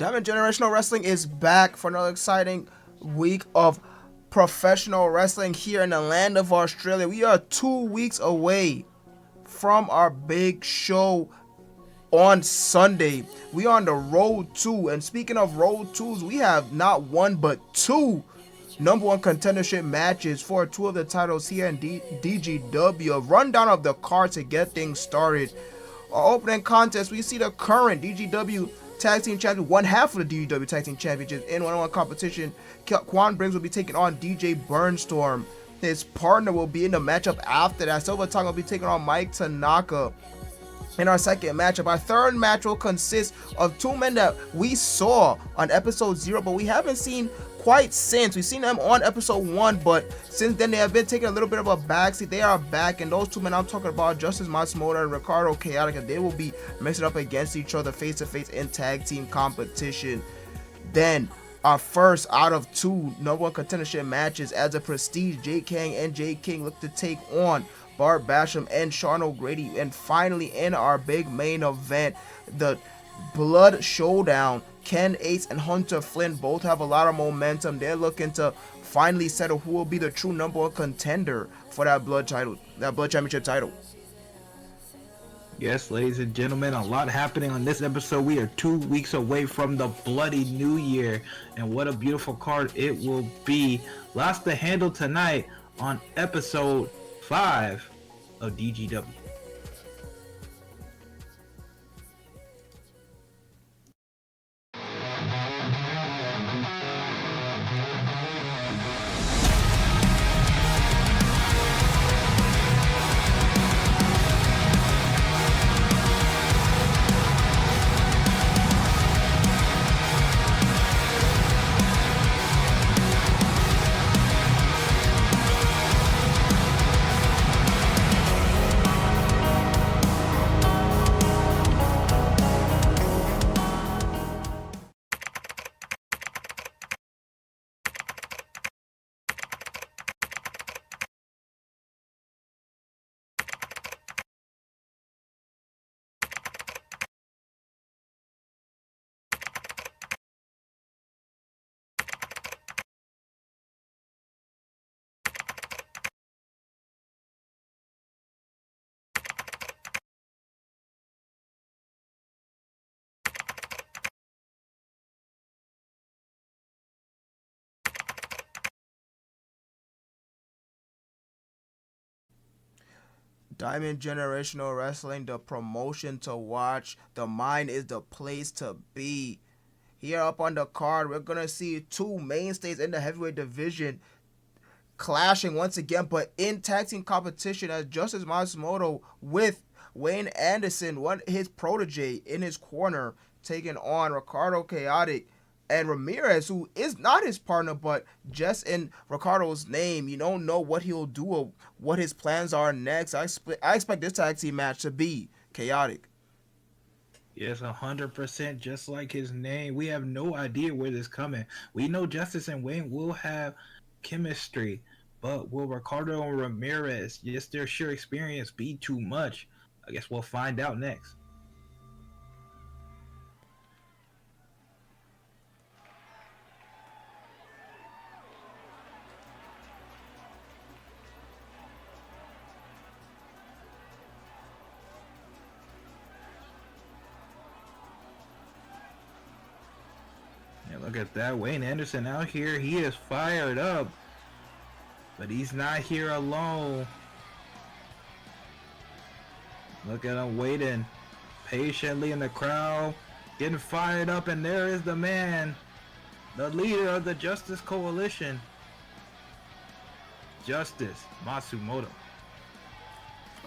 Diamond Generational Wrestling is back for another exciting week of professional wrestling here in the land of Australia. We are 2 weeks away from our big show on Sunday. We are on the road to, and speaking of road twos, we have not one but two number one contendership matches for two of the titles here in DGW. A rundown of the card to get things started. Our opening contest, we see the current DGW Tag Team Champion, one half of the DGW Tag Team Championships in one-on-one competition. Kwan Briggs will be taking on DJ Burnstorm. His partner will be in the matchup after that. Silva will be taking on Tanaka. In our second matchup, our third match will consist of two men that we saw on episode 0, but we haven't seen quite since. We've seen them on episode 1, but since then they have been taking a little bit of a backseat. They are back, and those two men I'm talking about, Justice Matsumoto and Ricardo, Choatic, and they will be mixing up against each other face-to-face in tag team competition. Then our first out of two number one contendership matches as a Prestige, Jake Kang and Jay King look to take on Bart Basham and Sean O'Grady. And finally, in our big main event, the Blood Showdown, Ken Ace and Hunter Flynn both have a lot of momentum. They're looking to finally settle who will be the true number one contender for that Blood Championship title. Yes, ladies and gentlemen, a lot happening on this episode. We are 2 weeks away from the bloody new year, and what a beautiful card it will be. Lots to handle tonight on episode 5 of DGW. Diamond Generational Wrestling, the promotion to watch. The Mind is the place to be. Here up on the card, we're going to see two mainstays in the heavyweight division clashing once again, but in tag team competition, as Justice Matsumoto with Wayne Anderson, his protege, in his corner, taking on Ricardo, Choatic, and Ramirez, who is not his partner, but just in Ricardo's name, you don't know what he'll do or what his plans are next. I expect this tag team match to be chaotic. Yes, 100%, just like his name. We have no idea where this is coming. We know Justice and Wayne will have chemistry, but will Ricardo and Ramirez, just their sheer experience, be too much? I guess we'll find out next. Look at that, Wayne Anderson out here. He is fired up, but he's not here alone. Look at him waiting patiently in the crowd, getting fired up, and there is the man, the leader of the Justice Coalition, Justice Matsumoto.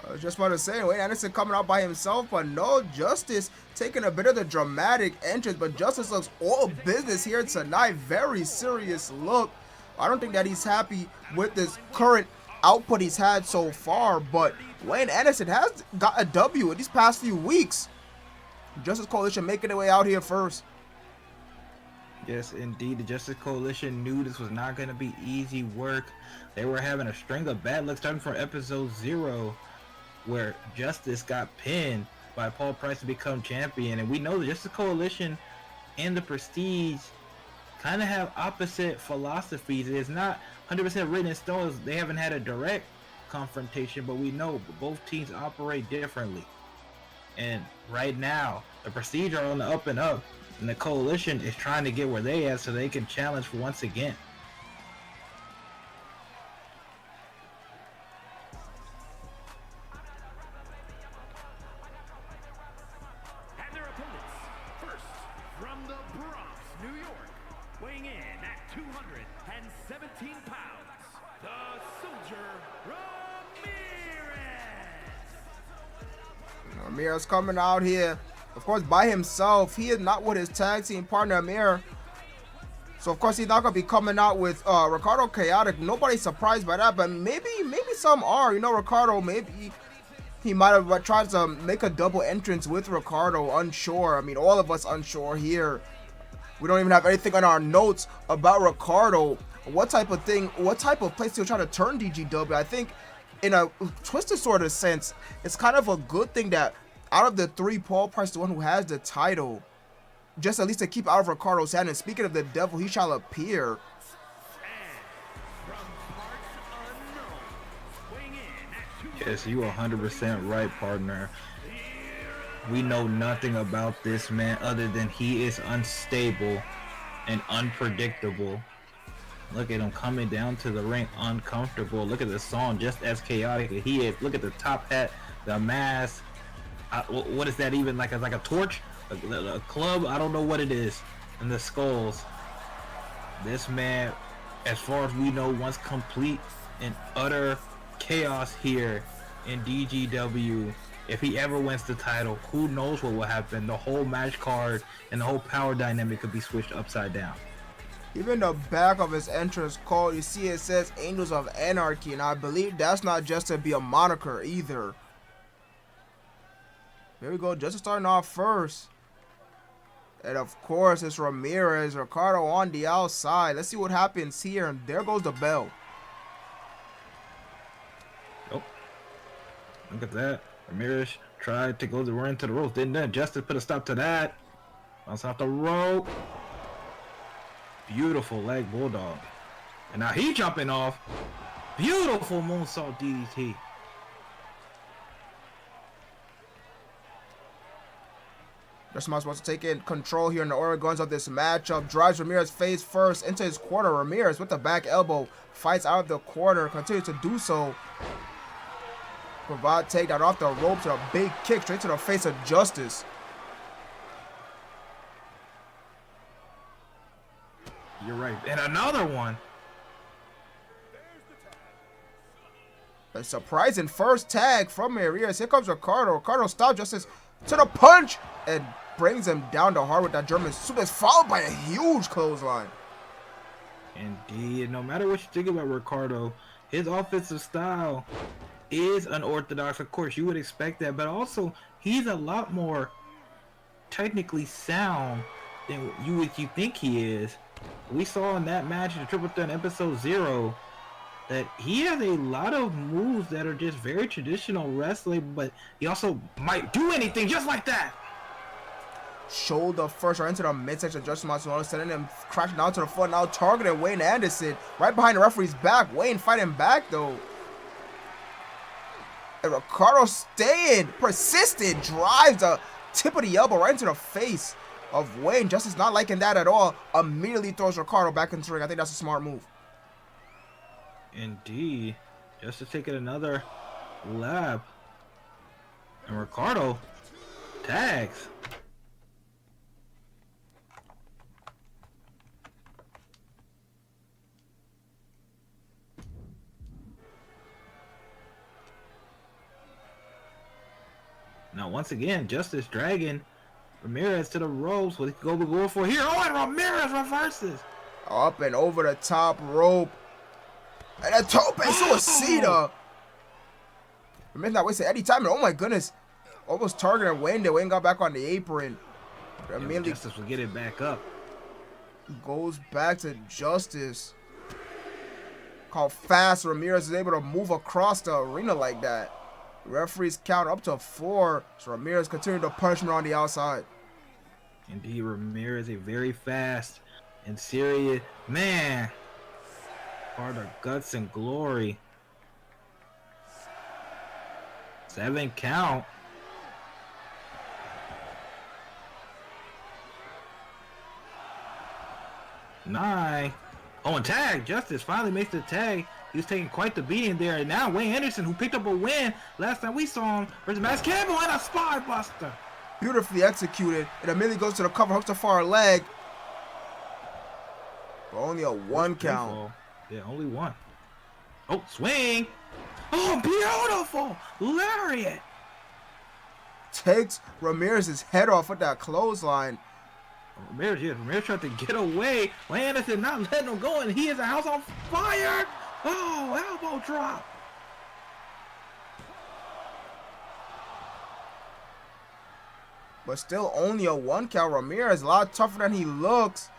I was just about to say, Wayne Anderson coming out by himself, but no, Justice taking a bit of the dramatic entrance, but Justice looks all business here tonight. Very serious look. I don't think that he's happy with this current output he's had so far, but Wayne Anderson has got a W in these past few weeks. Justice Coalition making their way out here first. Yes, indeed. The Justice Coalition knew this was not going to be easy work. They were having a string of bad luck starting from episode 0, where Justice got pinned by Paul Price to become champion. And we know the Justice Coalition and the Prestige kind of have opposite philosophies. It's not 100% written in stone. They haven't had a direct confrontation, but we know both teams operate differently. And right now, the Prestige are on the up and up, and the Coalition is trying to get where they at so they can challenge once again. And their opponents, first from the Bronx, New York, weighing in at 217 pounds, the Soldier Ramirez. Ramirez coming out here, of course, by himself. He is not with his tag team partner, Amir. So, of course, he's not going to be coming out with Ricardo Choatic. Nobody's surprised by that, but maybe some are. You know, Ricardo, maybe he might have tried to make a double entrance with Ricardo. Unsure. I mean, all of us unsure here. We don't even have anything on our notes about Ricardo. What type of place he'll try to turn DGW. I think in a twisted sort of sense, it's kind of a good thing that out of the three, Paul Price, the one who has the title, just at least to keep out of Ricardo's hand. And speaking of the devil, he shall appear. Yes, you 100% right, partner. We know nothing about this man other than he is unstable and unpredictable. Look at him coming down to the ring uncomfortable. Look at the song, just as chaotic as he is. Look at the top hat, the mask. What is that even? Like a torch? A club? I don't know what it is. And the skulls. This man, as far as we know, wants complete and utter chaos here in DGW. If he ever wins the title, who knows what will happen. The whole match card and the whole power dynamic could be switched upside down. Even the back of his entrance card, you see it says Angels of Anarchy, and I believe that's not just to be a moniker either. Here we go, just starting off first. And of course, it's Ramirez, Ricardo on the outside. Let's see what happens here, and there goes the bell. Oh, look at that. Ramirez tried to go to run to the ropes, didn't that? Justice put a stop to that. Bounce off the rope. Beautiful leg bulldog. And now he jumping off. Beautiful moonsault DDT. Burnstorm supposed to take in control here in the Oregons of this matchup. Drives Ramirez face first into his corner. Ramirez with the back elbow fights out of the corner. Continues to do so. Provide takedown off the ropes and a big kick straight to the face of Justice. You're right. And another one. A surprising first tag from Ramirez. Here comes Ricardo. Ricardo stops Justice to the punch and brings him down to hard with that German suplex, followed by a huge clothesline. Indeed. No matter what you think about Ricardo, his offensive style is unorthodox. Of course, you would expect that, but also he's a lot more technically sound than you think he is. We saw in that match, the Triple Threat episode 0, that he has a lot of moves that are just very traditional wrestling, but he also might do anything just like that. Shoulder first right into the midsection of Justice Matsumoto, sending him crashing down to the floor. Now targeting Wayne Anderson right behind the referee's back. Wayne fighting back though. And Ricardo staying persistent, drives the tip of the elbow right into the face of Wayne. Justice not liking that at all. Immediately throws Ricardo back into the ring. I think that's a smart move. Indeed. Justice taking another lap. And Ricardo tags. Now once again, Justice dragging Ramirez to the ropes. What he could go going for here? Oh, and Ramirez reverses. Up and over the top rope. And a tope suicida. Ramirez not wasting any time. And oh my goodness. Almost targeting Wayne there. Wayne got back on the apron. Immediately Justice will get it back up. Goes back to Justice. How fast Ramirez is able to move across the arena like that. Referees count up to 4. So Ramirez continued the punishment on the outside. Indeed, Ramirez, a very fast and serious man. Part of guts and glory. 7 count. 9. Oh, and tag. Justice finally makes the tag. He was taking quite the beating there. And now Wayne Anderson, who picked up a win last time we saw him, versus Max Campbell and a spine buster. Beautifully executed. It immediately goes to the cover, hooks the far leg. But only a 1 count. Yeah, only 1. Oh, swing. Oh, beautiful. Lariat. Takes Ramirez's head off with that clothesline. Ramirez tried to get away. Wayne Anderson not letting him go, and he is a house on fire. Oh, elbow drop. But still only a 1 count. Ramirez a lot tougher than he looks.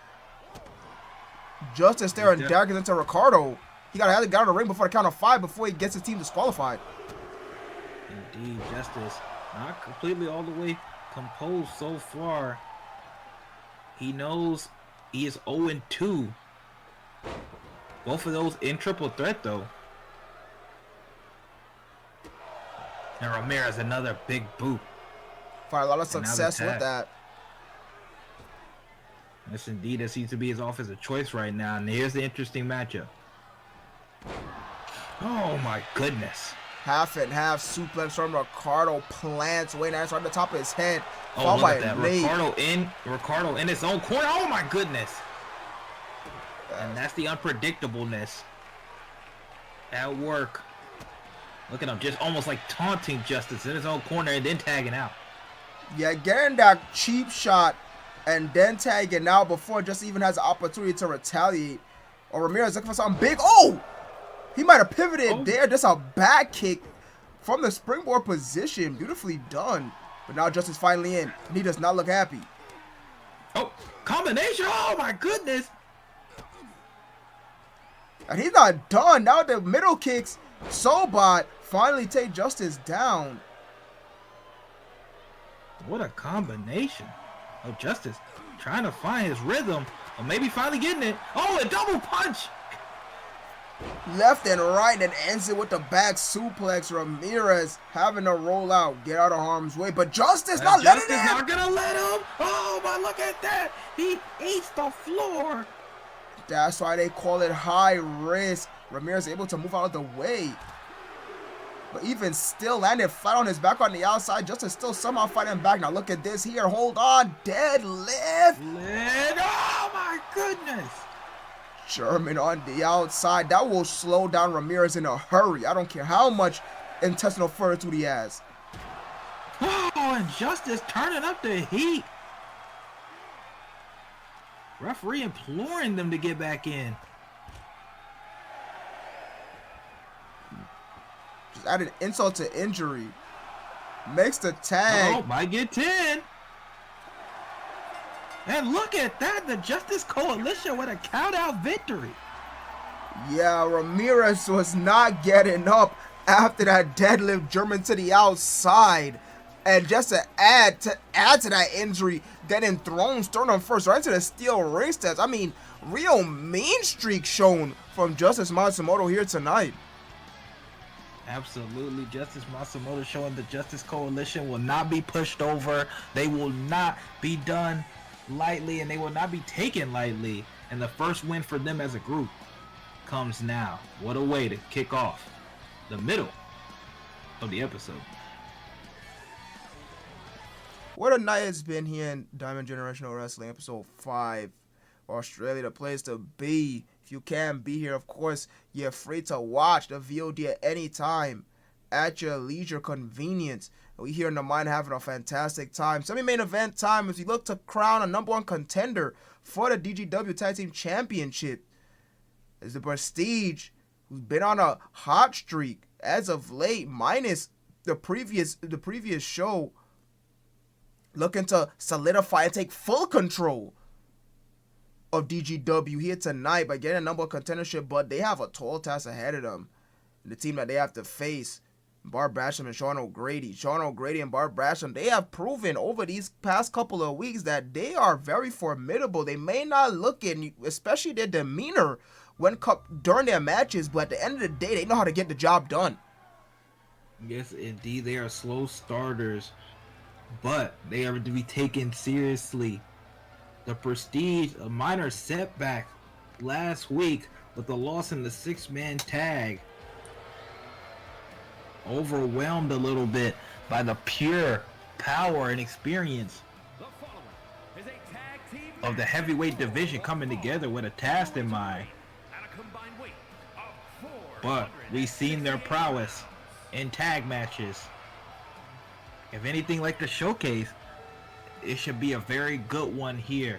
Justice staring daggers into Ricardo. He gotta have to get out of the ring before the count of 5 before he gets his team disqualified. Indeed, Justice not completely all the way composed so far. He knows he is 0-2. Both of those in triple threat though. And Ramirez another big boot. Find a lot of success with that. Yes, indeed, that seems to be his offensive choice right now. And here's the interesting matchup. Oh my goodness. Half and half suplex from Ricardo, plants Wayne Anderson right on the top of his head. Oh, look at that. Ricardo in his own corner. Oh my goodness. And that's the unpredictableness at work. Look at him, just almost like taunting Justice in his own corner and then tagging out. Yeah, getting that cheap shot and then tagging out before Justice even has the opportunity to retaliate. Or Ramirez looking for something big. Oh! He might have pivoted there. Just a back kick from the springboard position. Beautifully done. But now Justice finally in. And he does not look happy. Oh, combination. Oh, my goodness. And he's not done. Now the middle kicks. Sobot finally take Justice down. What a combination. Oh, Justice trying to find his rhythm. Or maybe finally getting it. Oh, a double punch. Left and right and ends it with the back suplex. Ramirez having to roll out, get out of harm's way, but Justice not letting him. Justice not gonna let him. Oh, but look at that. He eats the floor. That's why they call it high risk. Ramirez able to move out of the way. But even still landed flat on his back on the outside. Justice still somehow fighting back. Now look at this here. Hold on. Deadlift. Oh my goodness. German on the outside. That will slow down Ramirez in a hurry. I don't care how much intestinal fortitude he has. Oh, and Justice turning up the heat. Referee imploring them to get back in. Just added insult to injury. Makes the tag. Oh, might get 10. And look at that, the Justice Coalition with a count-out victory. Yeah, Ramirez was not getting up after that deadlift German to the outside. And just to add to that injury, getting thrown sternum first right into the steel ring steps. I mean, real mean streak shown from Justice Matsumoto here tonight. Absolutely, Justice Matsumoto showing the Justice Coalition will not be pushed over. They will not be done lightly, and they will not be taken lightly. And the first win for them as a group comes now. What a way to kick off the middle of the episode. What a night it's been here in Diamond Generational Wrestling, episode 5. Australia, the place to be. If you can be here, of course, you're free to watch the VOD at any time at your leisure convenience. We here in the mine having a fantastic time. Semi-main event time as we look to crown a #1 contender for the DGW Tag Team Championship. As the Prestige, who's been on a hot streak as of late, minus the previous show, looking to solidify and take full control of DGW here tonight by getting a #1 contendership, but they have a tall task ahead of them. And the team that they have to face Bar Basham and Sean O'Grady. Sean O'Grady and Bar Basham, they have proven over these past couple of weeks that they are very formidable. They may not look in, especially their demeanor during their matches, but at the end of the day, they know how to get the job done. Yes, indeed, they are slow starters, but they are to be taken seriously. The Prestige, a minor setback last week with the loss in the 6-man tag, overwhelmed a little bit by the pure power and experience of the heavyweight division coming together with a task in mind. But we've seen their prowess in tag matches. If anything like the showcase, it should be a very good one here.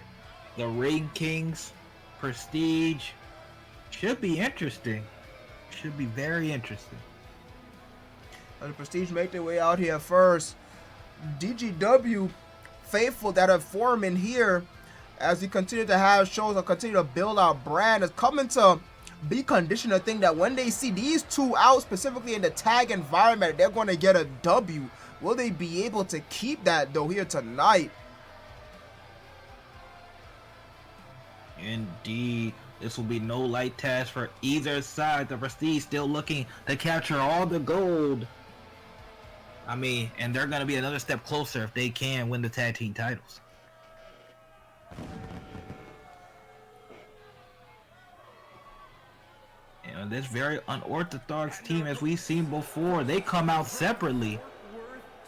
The Ring Kings, Prestige, should be interesting. Should be very interesting. And the Prestige make their way out here first. DGW faithful that are forming here as we continue to have shows and continue to build our brand is coming to be conditioned to think that when they see these two out specifically in the tag environment, they're going to get a W. Will they be able to keep that though here tonight? Indeed, this will be no light task for either side. The Prestige still looking to capture all the gold. I mean, and they're going to be another step closer if they can win the tag team titles. And this very unorthodox team, as we've seen before, they come out separately.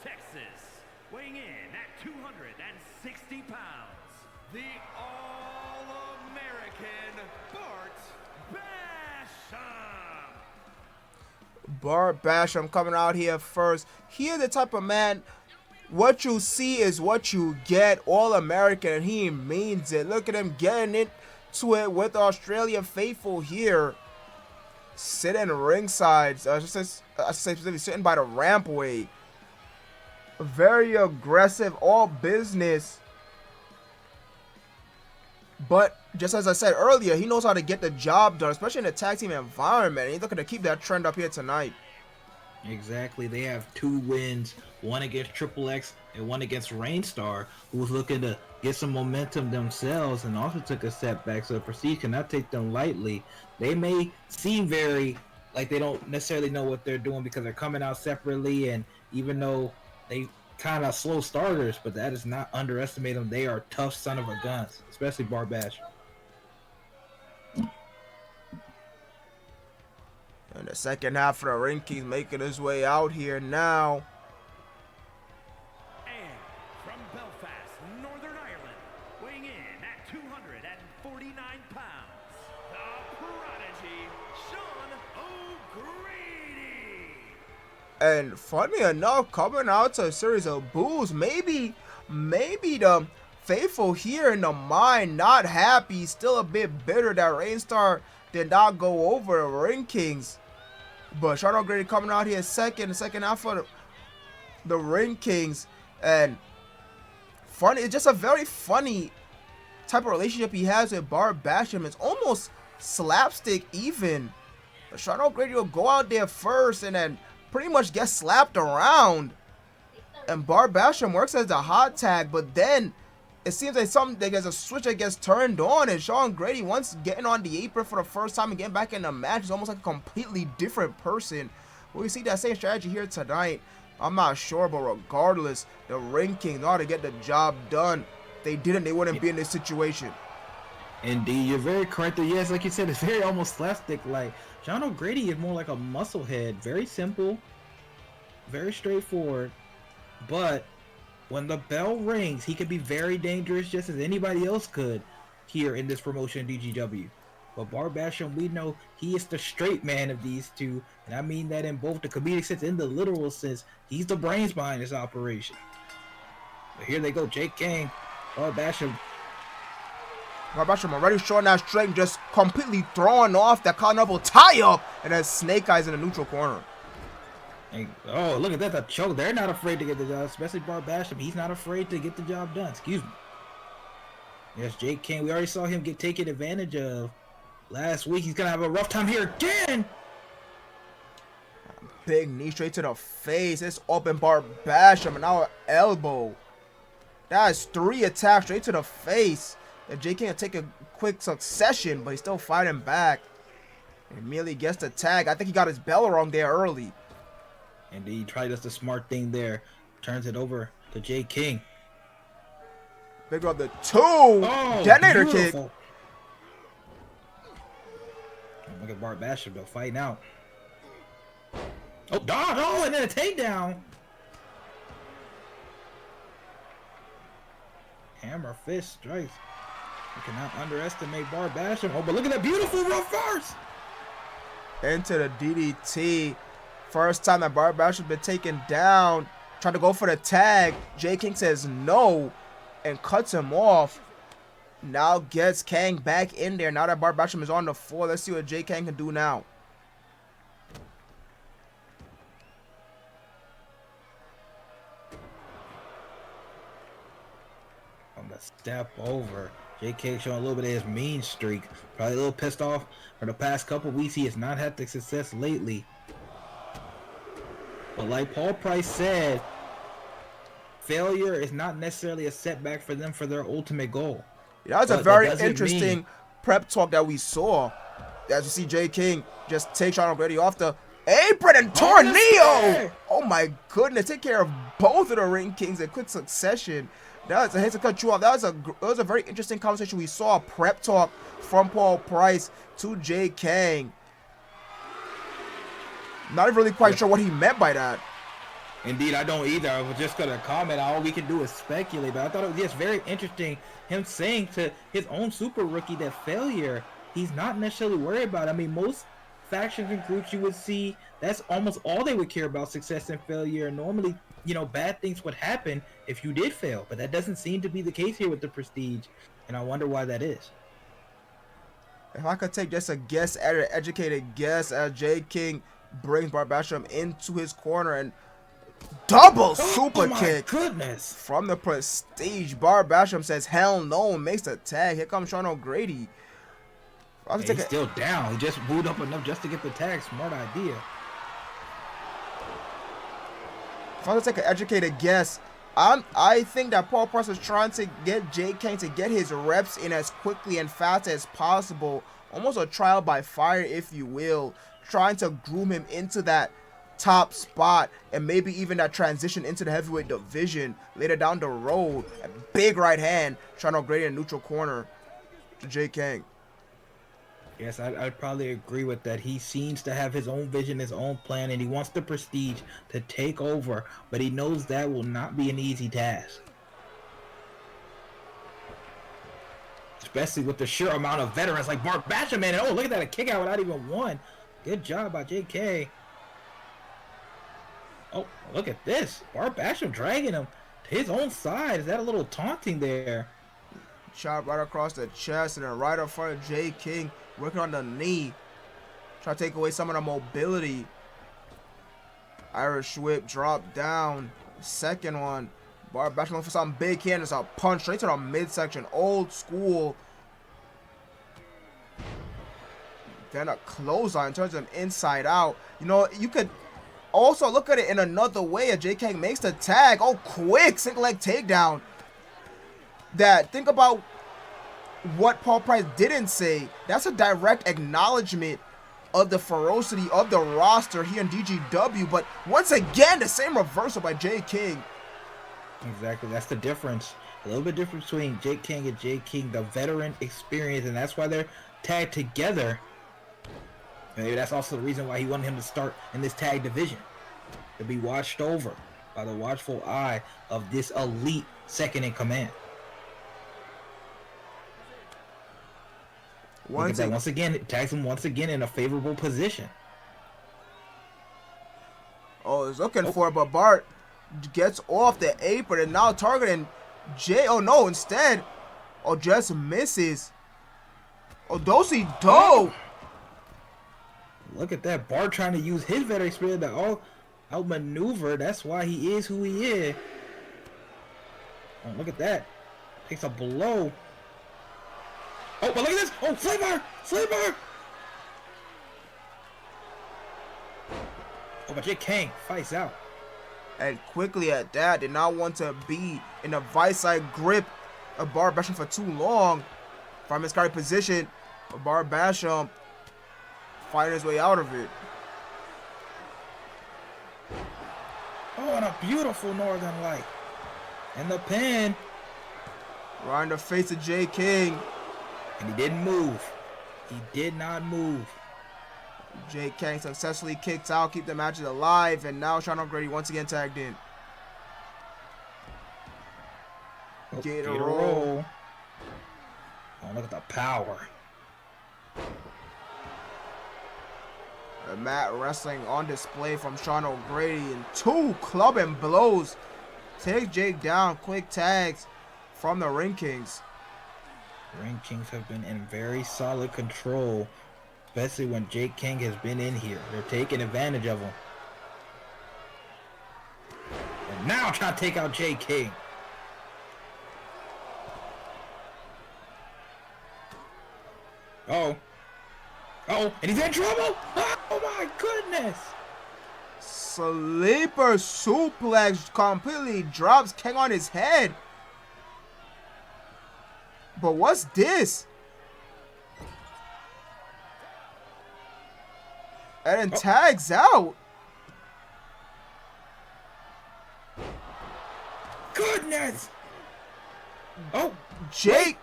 Texas, weighing in at 260 pounds, the All-American Bart Basham. Bart Basham coming out here first. He is the type of man, what you see is what you get. All-American, and he means it. Look at him getting into it with Australia faithful here. Sitting ringside, I should say specifically sitting by the rampway. Very aggressive, all business. But just as I said earlier, he knows how to get the job done, especially in the tag team environment. And he's looking to keep that trend up here tonight. Exactly. They have 2 wins, one against Triple X and one against Rainstar, who was looking to get some momentum themselves and also took a setback. So the Prestige cannot take them lightly. They may seem very like they don't necessarily know what they're doing because they're coming out separately, and even though they kind of slow starters, but that is not underestimate them. They are tough son of a guns, especially Bart Basham. And the second half of the Ring Kings making his way out here now. And from Belfast, Northern Ireland, weighing in at 249 pounds, the prodigy, Sean O'Grady. And funny enough, coming out to a series of boos, maybe the faithful here in the mind not happy, still a bit bitter that Rainstar did not go over the Ring Kings. But Sean O'Grady coming out here second, the second half of the Ring Kings. And funny, it's just a very funny type of relationship he has with Bart Basham. It's almost slapstick even. But Sean O'Grady will go out there first and then pretty much get slapped around. And Bart Basham works as a hot tag, but then it seems like there's a switch that gets turned on, and Sean O'Grady, once getting on the apron for the first time and getting back in the match, is almost like a completely different person. Will we see that same strategy here tonight? I'm not sure, but regardless, the Ring King know how to get the job done. If they didn't, they wouldn't be in this situation. Indeed, you're very correct. Yes, like you said, it's very almost slapstick. Like Sean O'Grady is more like a muscle head. Very simple, very straightforward, but when the bell rings, he could be very dangerous just as anybody else could here in this promotion, DGW. But Bart Basham, we know he is the straight man of these two, and I mean that in both the comedic sense and the literal sense. He's the brains behind this operation. But here they go, Jake King, Bart Basham. Bart Basham already showing that strength, just completely throwing off that Carnival tie-up, and then Snake Eyes in the neutral corner. And, oh, look at that, the choke. They're not afraid to get the job, especially Bart Basham. He's not afraid to get the job done. Excuse me. Yes, Jake King. We already saw him get taken advantage of last week. He's going to have a rough time here again. big knee straight to the face. It's open bar bash him and now an elbow. That's 3 attacks straight to the face. And J King will take a quick succession, but he's still fighting back. And immediately gets the tag. I think he got his bell wrong there early. And he tried just the smart thing there. Turns it over to J King. Big on the 2. Detonator kick. Look at Bart Basham though, fighting out. Oh, dodge! Oh, and then a takedown. Hammer fist strikes. You cannot underestimate Bart Basham. Oh, but look at that beautiful reverse. Into the DDT. First time that Bart Basham been taken down. Trying to go for the tag. J King says no and cuts him off. Now gets Kang back in there. Now that Bart Basham is on the floor, let's see what J Kang can do now. On the step over, JK showing a little bit of his mean streak. Probably a little pissed off for the past couple weeks. He has not had the success lately. But like Paul Price said, failure is not necessarily a setback for them for their ultimate goal. That was a very interesting prep talk that we saw. As you see J King just take Sean O'Grady off the apron and tornado. Oh my goodness, take care of both of the Ring Kings in quick succession. That was a hate to cut you off. That was a very interesting conversation. We saw a prep talk from Paul Price to J King. Not really quite sure what he meant by that. Indeed, I don't either. I was just going to comment. All we can do is speculate. But I thought it was just very interesting him saying to his own super rookie that failure, he's not necessarily worried about. I mean, most factions and groups you would see, that's almost all they would care about, success and failure. Normally, you know, bad things would happen if you did fail. But that doesn't seem to be the case here with the Prestige. And I wonder why that is. If I could take just a guess at an educated guess as J King brings Bart Basham into his corner and double super kick from the Prestige. Bart Basham says hell no and makes the tag. Here comes Sean O'Grady. He's still down. He just moved up enough just to get the tag. Smart idea. If I was to take an educated guess, I think that Paul Price is trying to get J King to get his reps in as quickly and fast as possible. Almost a trial by fire, if you will. Trying to groom him into that top spot and maybe even that transition into the heavyweight division later down the road. A big right hand, trying to upgrade in neutral corner to J King. Yes, I'd probably agree with that. He seems to have his own vision, his own plan, and he wants the Prestige to take over, but he knows that will not be an easy task. Especially with the sheer amount of veterans like Bart Basham, man. Oh, look at that, a kick out without even one. Good job by JK. Oh, look at this. Bart Basham dragging him to his own side. Is that a little taunting there? Shot right across the chest and then right up front of J King. Working on the knee. Try to take away some of the mobility. Irish whip drop down. Second one. Bart Basham looking for something big here. And it's a punch straight to the midsection. Old school. Then a clothesline turns him inside out. You know, you could also look at it in another way. J King makes the tag. Oh, quick single leg takedown. Think about what Paul Price didn't say. That's a direct acknowledgement of the ferocity of the roster here in DGW. But once again, the same reversal by J King. Exactly, that's the difference. A little bit difference between J King and J King, the veteran experience, and that's why they're tagged together. Maybe that's also the reason why he wanted him to start in this tag division, to be watched over by the watchful eye of this elite second in command. Once again, it tags him once again in a favorable position. Oh, he's looking for it, but Bart gets off the apron and now targeting Jay. Oh no, instead, just misses. Oh, do-si-do. Look at that. Bart trying to use his veteran experience to outmaneuver. That's why he is who he is. Oh, look at that. Takes a blow. Oh, but look at this. Oh, Flavor. Oh, but but Jake King fights out. And quickly at that, did not want to be in a vice side grip of Bar Basham for too long. From his current position, Bar Basham fighting his way out of it. Oh, and a beautiful Northern Light. And the pin. Right in the face of Jay King. And he didn't move. He did not move. Jay King successfully kicked out, keep the matches alive, and now Sean O'Grady once again tagged in. Get a roll. Oh, look at the power. The mat wrestling on display from Sean O'Grady, and 2 clubbing blows. Take Jake down, quick tags from the Ring Kings. Ring Kings have been in very solid control, especially when Jake King has been in here. They're taking advantage of him. And now trying to take out Jake King. Oh, and he's in trouble. Oh my goodness. Sleeper suplex completely drops King on his head. But what's this? And then tags out. Goodness. Oh, Jake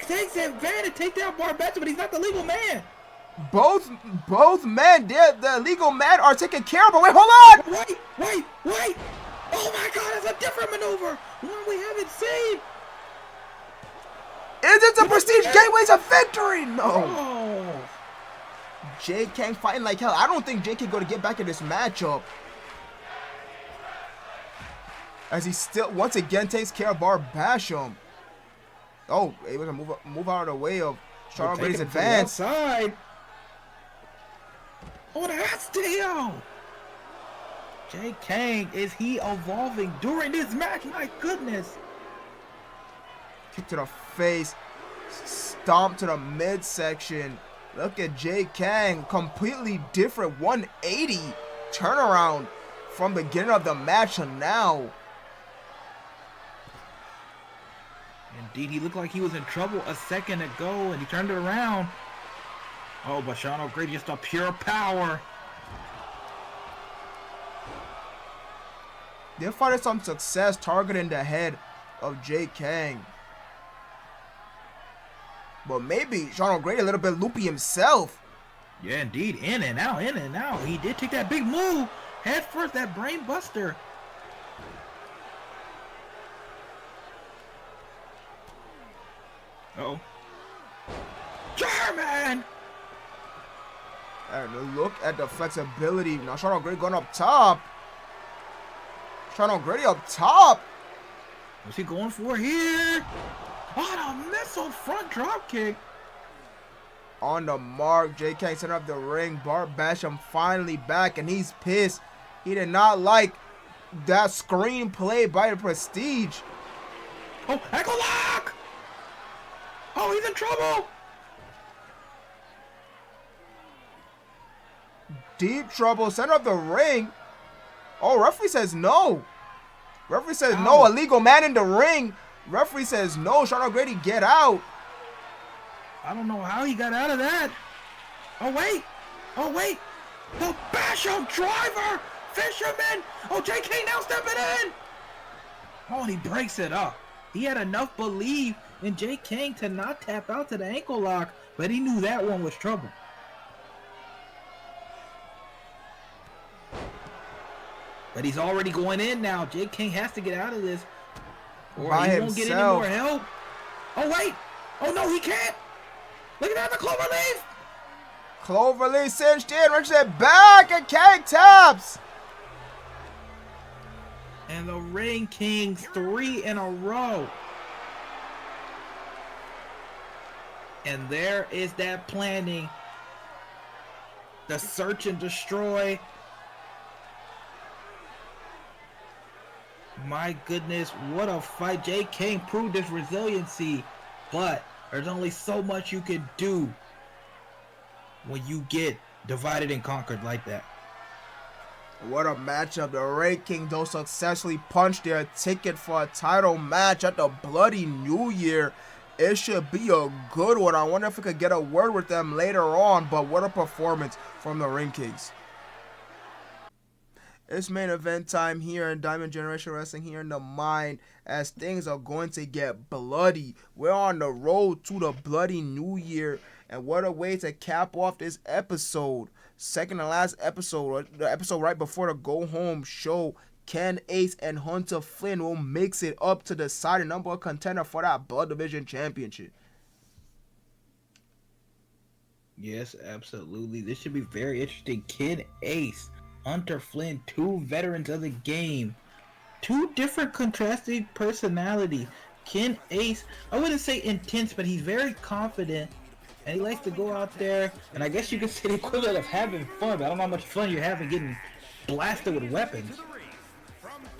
takes advantage, take down Barbetta, but he's not the legal man. Both men, the legal men are taken care of. But wait, hold on. Wait. Oh my God, it's a different maneuver. One we haven't seen. Is it the Prestige Gateways of victory? No. Oh. Jake King fighting like hell. I don't think Jake King going to get back in this matchup. As he still once again takes care of Bar Basham. Oh, able to move out of the way of Sean O'Grady's advance. Outside. Oh, that's deal. Jake King, is he evolving during this match? My goodness. Kick to the face. Stomp to the midsection. Look at Jake King. Completely different 180 turnaround from the beginning of the match to now. Indeed, he looked like he was in trouble a second ago, and he turned it around. Oh, but Sean O'Grady, just a pure power. They're finding some success targeting the head of Jake King. But maybe Sean O'Grady a little bit loopy himself. Yeah, indeed. In and out. He did take that big move. Head first, that brain buster. Uh-oh. German! And look at the flexibility. Now Sean O'Grady going up top. Sean O'Grady up top. What's he going for here? Oh, the missile front drop kick. On the mark, Jake King setting up the ring. Bar Basham finally back, and he's pissed. He did not like that screenplay by the Prestige. Oh, ankle lock! Oh, he's in trouble. Deep trouble. Center of the ring. Oh, referee says no. Referee says no. A legal man in the ring. Referee says no. Sean O'Grady, get out. I don't know how he got out of that. Oh, wait. The Basham driver. Fisherman. Oh, JK now stepping in. Oh, and he breaks it up. He had enough belief in Jake King to not tap out to the ankle lock, but he knew that one was trouble. But he's already going in now. Jake King has to get out of this, or by he himself. won't get any more help. Oh, wait. Oh, no, he can't. Look at that, the cloverleaf. Cloverleaf cinched in. Wrenches it back, and King taps. And the Ring Kings 3 in a row. And there is that planning. The search and destroy. My goodness, what a fight. Jake King proved his resiliency, but there's only so much you can do when you get divided and conquered like that. What a matchup. The Ray King, though, successfully punched their ticket for a title match at the Bloody New Year. It should be a good one. I wonder if we could get a word with them later on, but what a performance from the Ring Kings. It's main event time here in Diamond Generation Wrestling here in the Mind, as things are going to get bloody. We're on the road to the Bloody New Year, and what a way to cap off this episode. Second to last episode, the episode right before the go home show. Ken Ace and Hunter Flynn will mix it up to decide a number one contender for that Blood Division Championship. Yes, absolutely. This should be very interesting. Ken Ace, Hunter Flynn, two veterans of the game. Two different contrasting personalities. Ken Ace, I wouldn't say intense, but he's very confident. And he likes to go out there, and I guess you could say the equivalent of having fun, but I don't know how much fun you're having getting blasted with weapons.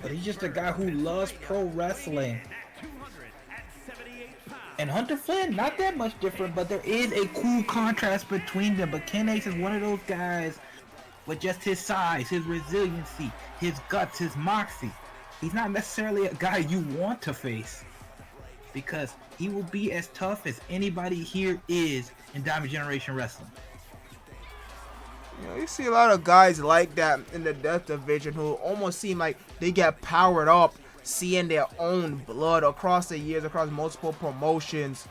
But he's just a guy who loves pro wrestling. And Hunter Flynn, not that much different, but there is a cool contrast between them. But Ken Ace is one of those guys with just his size, his resiliency, his guts, his moxie. He's not necessarily a guy you want to face, because he will be as tough as anybody here is in Diamond Generation Wrestling. You know, you see a lot of guys like that in the Death Division who almost seem like they get powered up seeing their own blood across the years, across multiple promotions.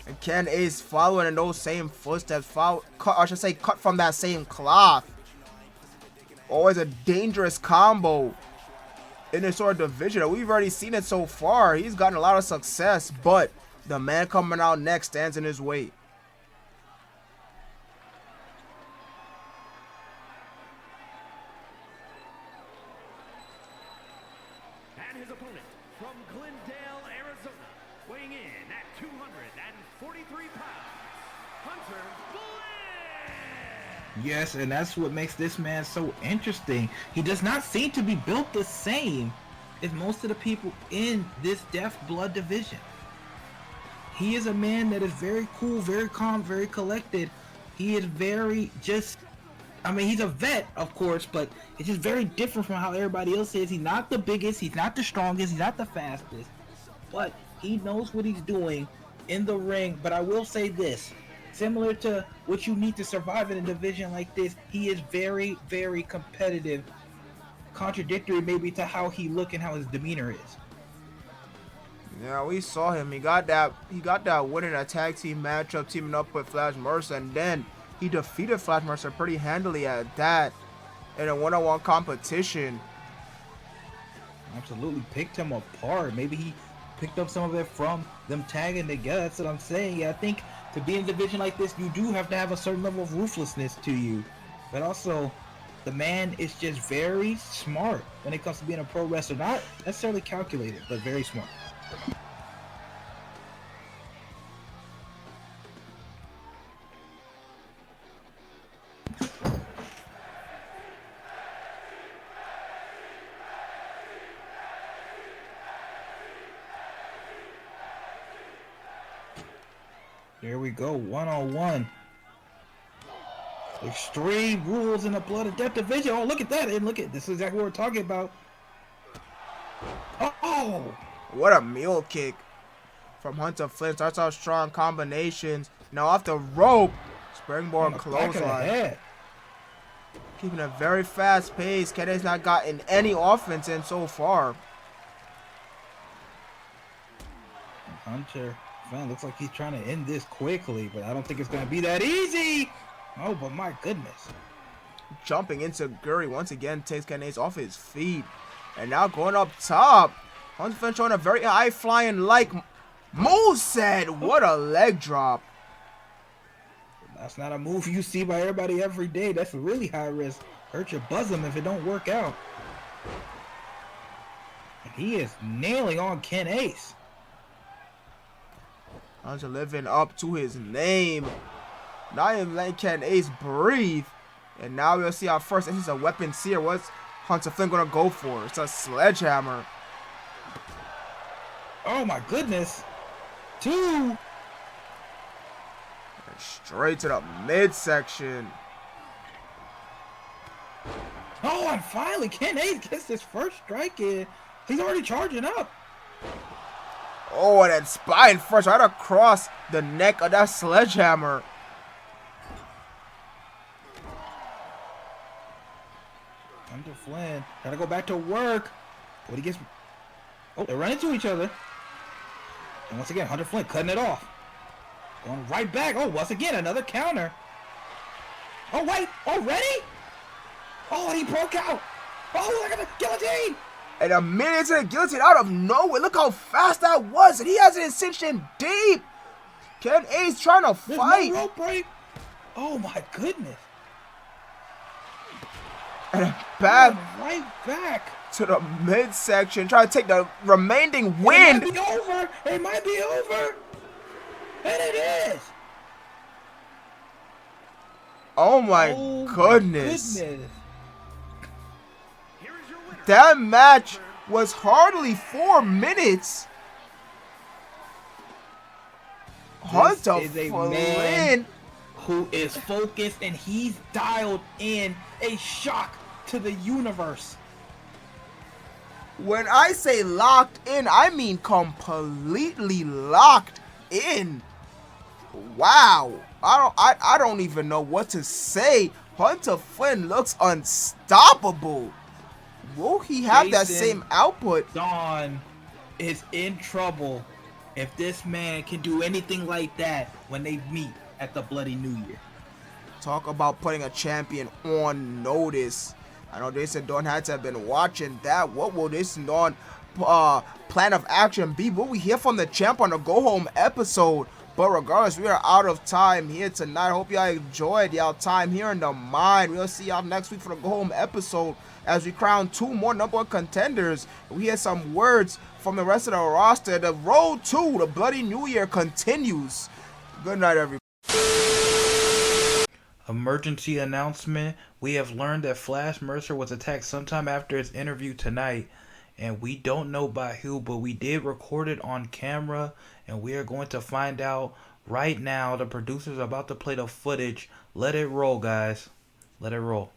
And Ken Ace following in those same footsteps, cut from that same cloth. Always a dangerous combo in this sort of division. We've already seen it so far. He's gotten a lot of success, but the man coming out next stands in his way. And his opponent from Glendale, Arizona, weighing in at 243 pounds, Hunter Flynn. Yes, and that's what makes this man so interesting. He does not seem to be built the same as most of the people in this Death Blood division. He is a man that is very cool, very calm, very collected. He is very just, I mean, he's a vet, of course, but it's just very different from how everybody else is. He's not the biggest, he's not the strongest, he's not the fastest, but he knows what he's doing in the ring. But I will say this, similar to what you need to survive in a division like this, he is very, very competitive, contradictory maybe to how he look and how his demeanor is. Yeah, we saw him. He got that win in a tag team matchup, teaming up with Flash Mercer, and then he defeated Flash Mercer pretty handily at that in a one-on-one competition. Absolutely picked him apart. Maybe he picked up some of it from them tagging together. That's what I'm saying. Yeah, I think to be in a division like this, you do have to have a certain level of ruthlessness to you, but also the man is just very smart when it comes to being a pro wrestler. Not necessarily calculated, but very smart. There we go, one-on-one. Extreme rules in the Blood and Death division. Oh, look at that. And look at this is exactly what we're talking about. Oh! What a mule kick from Hunter Flynn. Starts out strong combinations. Now off the rope. Springboard clothesline. Keeping a very fast pace. Ken Ace not gotten any offense in so far. Hunter Flynn looks like he's trying to end this quickly, but I don't think it's going to be that easy. Oh, but my goodness. Jumping into Guri once again takes Ken Ace off his feet. And now going up top. Hunter Flynn showing a very high-flying like moveset. What a leg drop. That's not a move you see by everybody every day. That's a really high risk. Hurt your bosom if it don't work out. And he is nailing on Ken Ace. Hunter living up to his name. Not even letting Ken Ace breathe. And now we'll see our first instance of weapon seer. What's Hunter Flynn gonna go for? It's a sledgehammer. Oh my goodness. Two. Straight to the midsection. Oh, and finally, Ken Ace gets his first strike in. He's already charging up. Oh, and that spine first right across the neck of that sledgehammer. Hunter Flynn gotta go back to work. What he gets? Oh, they run into each other. And once again, Hunter Flynn cutting it off. Going right back. Oh, once again, another counter. Oh, wait. Already? Oh, and he broke out. Oh, look at the guillotine. And a minute into the guillotine out of nowhere. Look how fast that was. And he has it cinched in deep. Ken Ace trying to fight. No rope break. Oh, my goodness. And a bad right back to the midsection. Trying to take the remaining win. It might be over. It might be over. And it is. Oh my goodness. That match was hardly 4 minutes. Hunter Flynn, who is focused and he's dialed in. A shock to the universe. When I say locked in, I mean completely locked in. Wow. I don't even know what to say. Hunter Flynn looks unstoppable. Will he have that same output? Dawn is in trouble if this man can do anything like that when they meet at the Bloody New Year. Talk about putting a champion on notice. I know they said Dawn had to have been watching that. What will this Dawn plan of action be? Will we hear from the champ on the go home episode? But regardless, we are out of time here tonight. Hope y'all enjoyed y'all time here in the mine. We'll see y'all next week for the go home episode as we crown 2 more #1 contenders. We hear some words from the rest of the roster. The road to the Bloody New Year continues. Good night, everybody. Emergency announcement. We have learned that Flash Mercer was attacked sometime after his interview tonight. And we don't know by who, but we did record it on camera. And we are going to find out right now. The producers are about to play the footage. Let it roll, guys. Let it roll.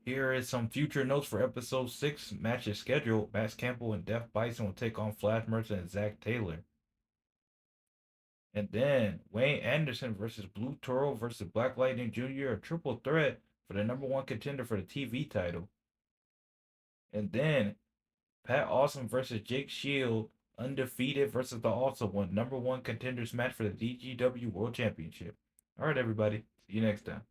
Here is some future notes for episode 6 matches scheduled. Max Campbell and Def Bison will take on Flash Mercer and Zach Taylor. And then Wayne Anderson versus Blue Toro versus Black Lightning Jr., a triple threat for the #1 contender for the TV title. And then Pat Awesome versus Jake Shield, undefeated versus the also one #1 contenders match for the DGW World Championship. All right, everybody. See you next time.